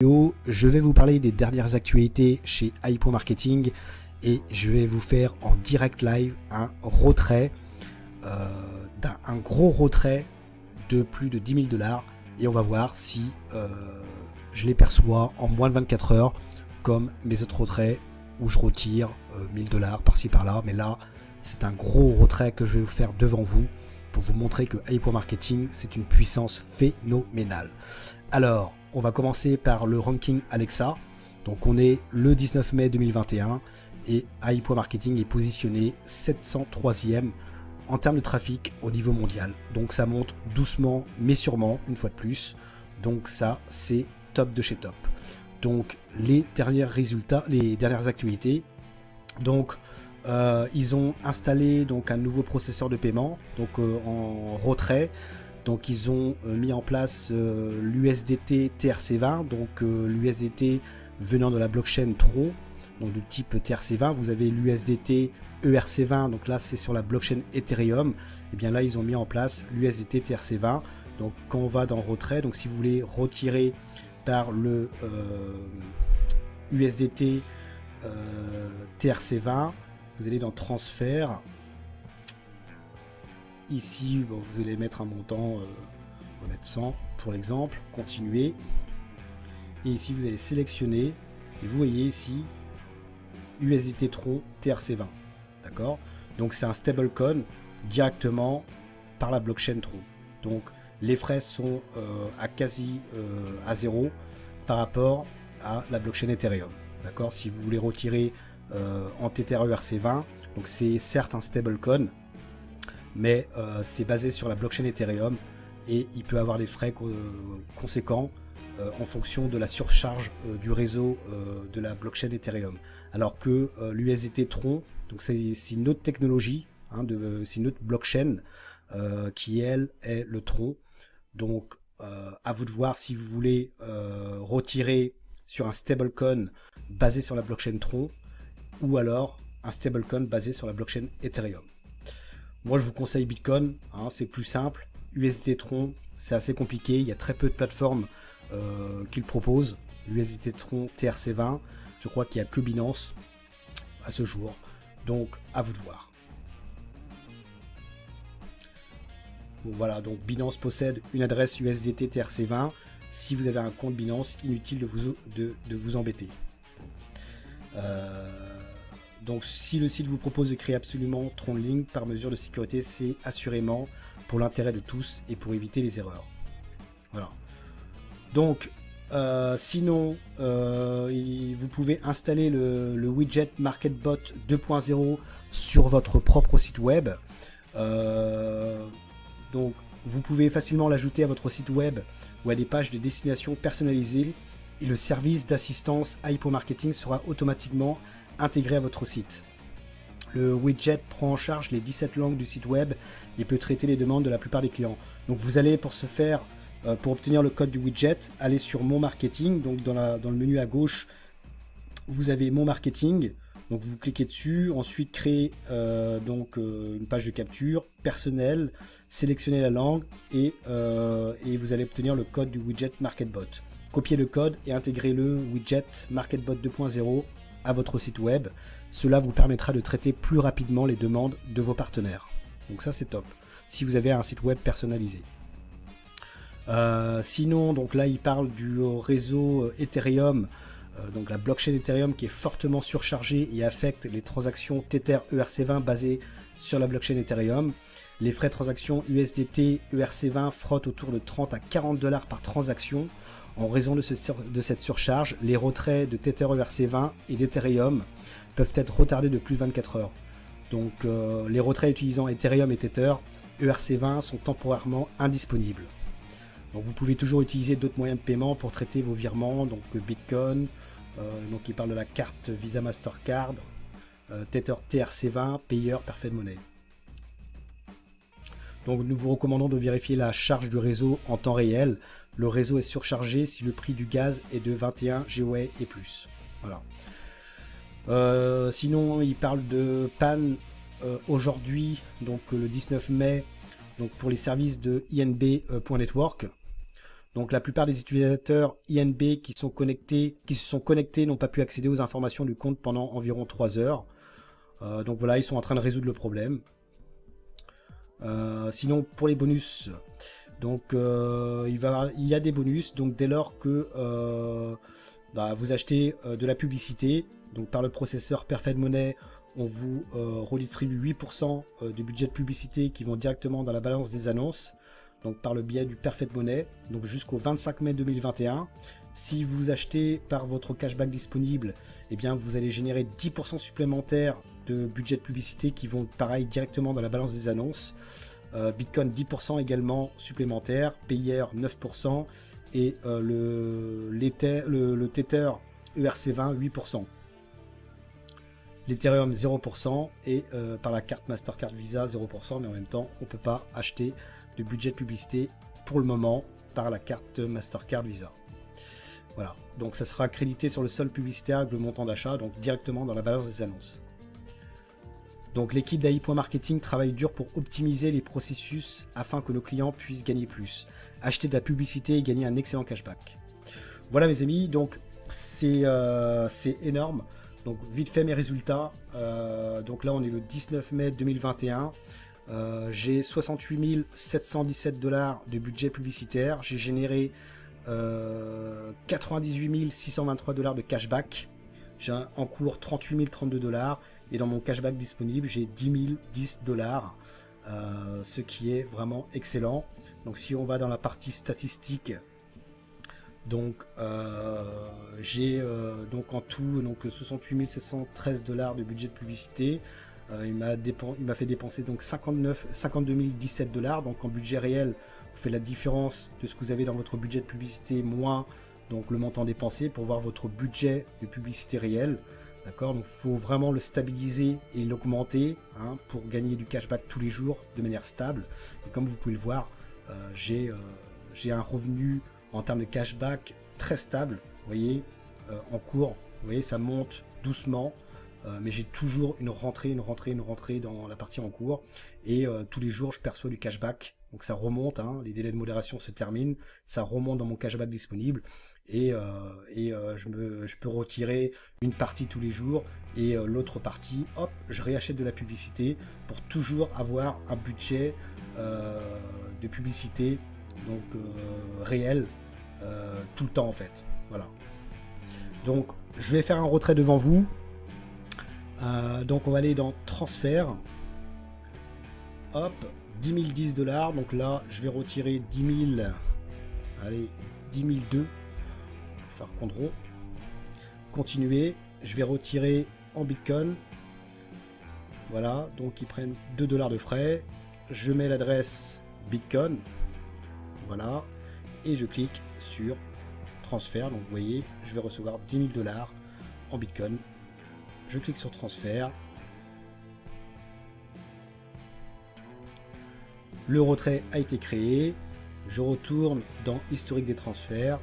Je vais vous parler des dernières actualités chez iPro Marketing et je vais vous faire en direct live un retrait, un gros retrait de plus de 10 000 $ et on va voir si je les perçois en moins de 24 heures comme mes autres retraits où je retire 1 000 $ par-ci par-là. Mais là, c'est un gros retrait que je vais vous faire devant vous pour vous montrer que iPro Marketing, c'est une puissance phénoménale. Alors, on va commencer par le ranking Alexa. Donc on est le 19 mai 2021 et iPro Marketing est positionné 703e en termes de trafic au niveau mondial. Donc ça monte doucement mais sûrement, une fois de plus. Donc ça, c'est top de chez top. Donc les derniers résultats, les dernières actualités. Donc ils ont installé donc un nouveau processeur de paiement, donc en retrait. Donc ils ont mis en place l'USDT TRC20, donc l'USDT venant de la blockchain Tron, donc du type TRC20. Vous avez l'USDT ERC20, donc là c'est sur la blockchain Ethereum. Et bien là ils ont mis en place l'USDT TRC20. Donc quand on va dans retrait, donc si vous voulez retirer par le USDT TRC20, vous allez dans transfert. Ici, bon, vous allez mettre un montant, on va mettre 100 pour l'exemple, continuer. Et ici, vous allez sélectionner, et vous voyez ici, USDT Tron TRC20. D'accord? Donc c'est un stablecoin directement par la blockchain Tron. Donc les frais sont à zéro par rapport à la blockchain Ethereum. D'accord? Si vous voulez retirer en TTRERC20, donc c'est certes un stablecoin, mais c'est basé sur la blockchain Ethereum et il peut avoir des frais conséquents en fonction de la surcharge du réseau de la blockchain Ethereum. Alors que l'USDT Tron, donc c'est une autre technologie, c'est une autre blockchain qui elle est le Tron. Donc à vous de voir si vous voulez retirer sur un stablecoin basé sur la blockchain Tron ou alors un stablecoin basé sur la blockchain Ethereum. Moi, je vous conseille Bitcoin, c'est plus simple. USDT Tron, c'est assez compliqué. Il y a très peu de plateformes qui le proposent. USDT Tron TRC20, je crois qu'il n'y a que Binance à ce jour. Donc, à vous de voir. Bon, voilà, donc Binance possède une adresse USDT TRC20. Si vous avez un compte Binance, inutile de vous embêter. Donc si le site vous propose de créer absolument TronLink par mesure de sécurité, c'est assurément pour l'intérêt de tous et pour éviter les erreurs. Voilà. Donc sinon, vous pouvez installer le widget MarketBot 2.0 sur votre propre site web. Donc vous pouvez facilement l'ajouter à votre site web ou à des pages de destination personnalisées et le service d'assistance iPro Marketing sera automatiquement intégré à votre site. Le widget prend en charge les 17 langues du site web et peut traiter les demandes de la plupart des clients. Donc vous allez pour ce faire, pour obtenir le code du widget, aller sur Mon Marketing. Donc dans le menu à gauche, vous avez Mon Marketing. Donc vous cliquez dessus, ensuite créer une page de capture personnelle, sélectionnez la langue et vous allez obtenir le code du widget MarketBot. Copiez le code et intégrez le widget MarketBot 2.0 à votre site web. Cela vous permettra de traiter plus rapidement les demandes de vos partenaires. Donc ça c'est top si vous avez un site web personnalisé. Sinon, donc là il parle du réseau Ethereum, donc la blockchain Ethereum qui est fortement surchargée et affecte les transactions Tether ERC20 basées sur la blockchain Ethereum. Les frais de transaction USDT ERC20 frottent autour de 30 à 40 $ par transaction. En raison de cette surcharge, les retraits de Tether ERC20 et d'Ethereum peuvent être retardés de plus de 24 heures. Donc les retraits utilisant Ethereum et Tether ERC20 sont temporairement indisponibles. Donc vous pouvez toujours utiliser d'autres moyens de paiement pour traiter vos virements, donc Bitcoin, donc il parle de la carte Visa Mastercard, Tether TRC20, payeur Perfect Money. Donc nous vous recommandons de vérifier la charge du réseau en temps réel. Le réseau est surchargé si le prix du gaz est de 21 GOA et plus. Voilà. Sinon, il parle de panne aujourd'hui, donc le 19 mai, donc pour les services de INB.network. Donc la plupart des utilisateurs INB qui se sont connectés n'ont pas pu accéder aux informations du compte pendant environ 3 heures. Donc voilà, ils sont en train de résoudre le problème. Sinon pour les bonus, donc il y a des bonus, donc dès lors que vous achetez de la publicité, donc par le processeur Perfect Money, on vous redistribue 8% du budget de publicité qui vont directement dans la balance des annonces, donc par le biais du Perfect Money, donc jusqu'au 25 mai 2021. Si vous achetez par votre cashback disponible, eh bien vous allez générer 10% supplémentaires de budget de publicité qui vont pareil directement dans la balance des annonces. Bitcoin 10% également supplémentaire, Payer 9% et le Tether ERC20 8%. L'Ethereum 0% et par la carte Mastercard Visa 0%, mais en même temps on ne peut pas acheter de budget de publicité pour le moment par la carte Mastercard Visa. Voilà, donc ça sera crédité sur le solde publicitaire avec le montant d'achat, donc directement dans la balance des annonces. Donc l'équipe d'AI.marketing travaille dur pour optimiser les processus afin que nos clients puissent gagner plus, acheter de la publicité et gagner un excellent cashback. Voilà mes amis, donc c'est énorme. Donc vite fait mes résultats, donc là on est le 19 mai 2021, j'ai 68 717 $ de budget publicitaire, j'ai généré 98 623 $ de cashback, j'ai en cours 38 032 $, et dans mon cashback disponible j'ai 10 010 $, ce qui est vraiment excellent. Donc si on va dans la partie statistique, donc j'ai donc en tout donc 68 713 $ de budget de publicité. Il m'a fait dépenser donc 52 017 $. Donc en budget réel, vous faites la différence de ce que vous avez dans votre budget de publicité moins donc le montant dépensé pour voir votre budget de publicité réel. D'accord, donc il faut vraiment le stabiliser et l'augmenter pour gagner du cashback tous les jours de manière stable. Et comme vous pouvez le voir, j'ai un revenu en termes de cashback très stable, vous voyez, en cours, vous voyez, ça monte doucement, mais j'ai toujours une rentrée dans la partie en cours, et tous les jours je perçois du cashback, donc ça remonte, les délais de modération se terminent, ça remonte dans mon cashback disponible, et je peux retirer une partie tous les jours, et l'autre partie, hop, je réachète de la publicité, pour toujours avoir un budget de publicité donc réel tout le temps en fait. Voilà, donc je vais faire un retrait devant vous. Donc on va aller dans transfert, hop, 10 010 $. Donc là je vais retirer 10 000, allez, 10 002, faire CTRL, continuer, je vais retirer en Bitcoin. Voilà, donc ils prennent 2 $ de frais, je mets l'adresse Bitcoin, voilà, et je clique sur transfert. Donc vous voyez, je vais recevoir 10 000 $ en Bitcoin. Je clique sur transfert. Le retrait a été créé. Je retourne dans historique des transferts.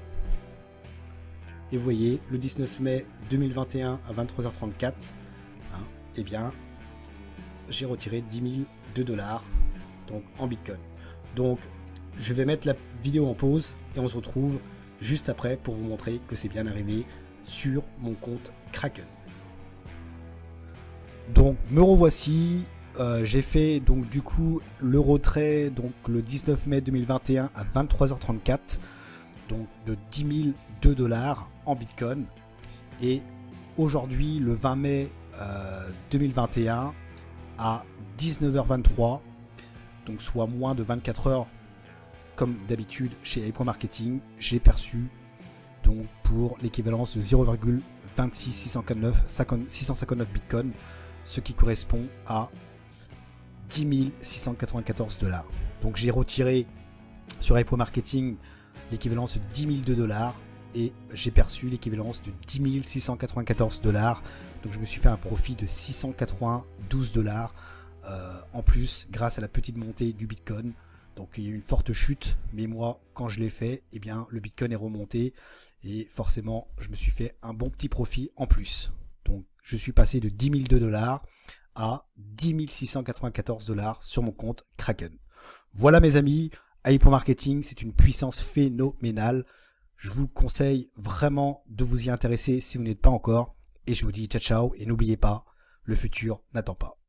Et vous voyez, le 19 mai 2021 à 23h34, eh bien, j'ai retiré 10 002 $ donc en Bitcoin. Donc, je vais mettre la vidéo en pause et on se retrouve juste après pour vous montrer que c'est bien arrivé sur mon compte Kraken. Donc me revoici, j'ai fait donc du coup le retrait donc le 19 mai 2021 à 23h34 donc de 10 002 $ en Bitcoin, et aujourd'hui le 20 mai 2021 à 19h23, donc soit moins de 24 heures comme d'habitude chez AI.marketing, j'ai perçu donc pour l'équivalence de 0,26659 Bitcoin, ce qui correspond à 10 694 $. Donc j'ai retiré sur AI.marketing l'équivalence de 10 002 $ et j'ai perçu l'équivalence de 10 694 $. Donc je me suis fait un profit de 692 $ en plus grâce à la petite montée du Bitcoin. Donc il y a eu une forte chute, mais moi quand je l'ai fait, eh bien le Bitcoin est remonté et forcément je me suis fait un bon petit profit en plus. Donc je suis passé de 10 002 $ à 10 694 $ sur mon compte Kraken. Voilà mes amis, Hypo Marketing, c'est une puissance phénoménale. Je vous conseille vraiment de vous y intéresser si vous n'êtes pas encore. Et je vous dis ciao ciao et n'oubliez pas, le futur n'attend pas.